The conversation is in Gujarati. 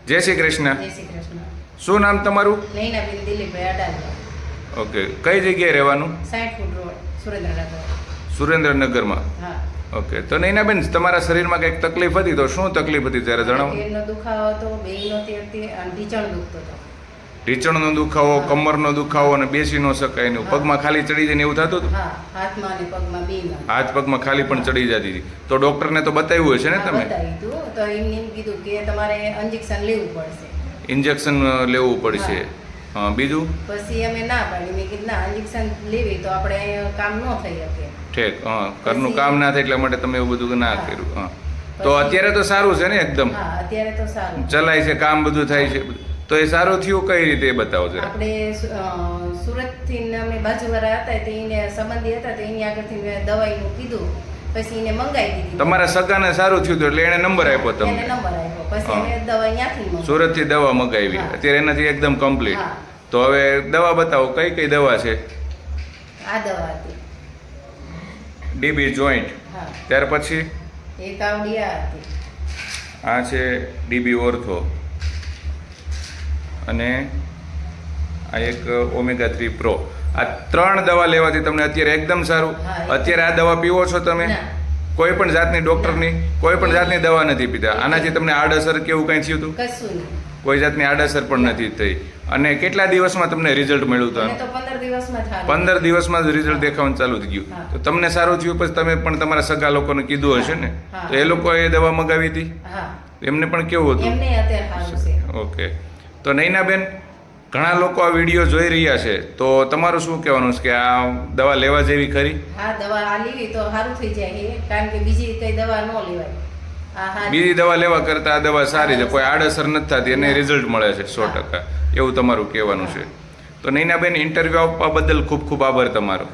જય શ્રી કૃષ્ણ. જય શ્રી કૃષ્ણ. શું નામ તમારું? નૈનાબેન દિલીપભાઈ અડાલવા. ઓકે, કઈ જગ્યાએ રહેવાનું? 60 ફૂટ રોડ, સુરેન્દ્રનગર. સુરેન્દ્રનગરમાં. હા. ઓકે, તો નૈનાબેન તમારા શરીરમાં કંઈક તકલીફ હતી, તો શું તકલીફ હતી ત્યારે જણાવો. પેટનો દુખાવો હતો, બેયનો હતી અને ઢીંચણ દુખતો હતો. ઢીંચણનો દુખાવો, કમરનો દુખાવો અને બેસી ન શકાય ને પગમાં ખાલી ચડી જાય ને એવું થતું હતું? હા, હાથમાં અને પગમાં બેયમાં. હાથ પગમાં ખાલી પણ ચડી જતી હતી. તો ડોક્ટરને તો બતાવ્યું હશે ને હા, તમે? બતાવી હતું. તો એમને એમ કીધું કે તમારે ઇન્જેક્શન લેવું પડશે. ઇન્જેક્શન લેવું પડશે. હા, બીજું? પછી અમે ના પાડી. મેં કીધું ના, ઇન્જેક્શન લેવી તો આપણે અહીંયા કામ ન થઈ શકે. ઠીક. હા, ઘરનું કામ ના થાય એટલા માટે તમે એવું બધું ના કર્યું. હા, તો અત્યારે તો સારું છે ને એકદમ? હા, અત્યારે તો સારું. ચલાય છે, કામ બધું થાય છે. તો એ સારું થયું કઈ રીતે એ બતાવો જરા. આપણે સુરતથી અમે બાજુવાળા હતા તો એને સંબંધી હતા તો એની આગળથી મેં દવાઈનું કીધું, પછી એને મંગાવી દીધી. તમારા સગાને સારું થયું હતું એટલે એને નંબર આપ્યો એને તમને? નંબર આપ્યો. પછી અમે દવા અહીંયાથી મંગાવી. સુરતથી દવા મગાવી. હા. અત્યારે એનાથી એકદમ કમ્પ્લીટ. હા. તો હવે દવા બતાવો, કઈ કઈ દવા છે? આ દવા હતી. DB joint. હા. ત્યાર પછી એક આવડી આ હતી. આ છે ડીબી ઓર્થો અને આ એક ઓમેગા 3 પ્રો. આ 3 દવા લેવાથી તમને અત્યારે એકદમ સારું. હા, અત્યારે આ દવા પીવો છો તમે? ના. કોઈ પણ જાતની ડોક્ટરની કોઈ પણ જાતની દવા નથી પીતા? આનાથી તમને આડઅસર કેવું કંઈ થયું હતું? કશું નહીં. કોઈ જાતની આડઅસર પણ નથી થઈ. અને કેટલા દિવસમાં તમને રિઝલ્ટ મળ્યું હતું? મને તો 15 દિવસમાં થાય. 15 દિવસમાં જ રિઝલ્ટ દેખાવાનું ચાલુ થઈ ગયું. હા. તો તમને સારું થયું પછી તમે પણ તમારા સગા લોકોને કીધું હશે ને? હા. તો એ લોકોએ દવા મગાવી હતી? હા. એમને પણ કેવું હતું? એમને અત્યારે સારું છે. ઓકે, તો નૈનાબેન, ઘણા લોકો આ વિડીયો જોઈ રહ્યા છે, તો તમારું શું કહેવાનું છે કે આ દવા લેવા જેવી ખરી? હા, દવા આ લેવી તો સારું થઈ જાય છે, કારણ કે બીજી કઈ દવા ન લેવાય. આ હા. બીજી દવા લેવા કરતાં આ દવા સારી છે, કોઈ આડઅસર નથી થતી અને રિઝલ્ટ મળે છે 100%. એવું તમારું કહેવાનું છે. તો નૈનાબેન, ઇન્ટરવ્યૂ આપવા બદલ ખૂબ ખૂબ આભાર તમારો.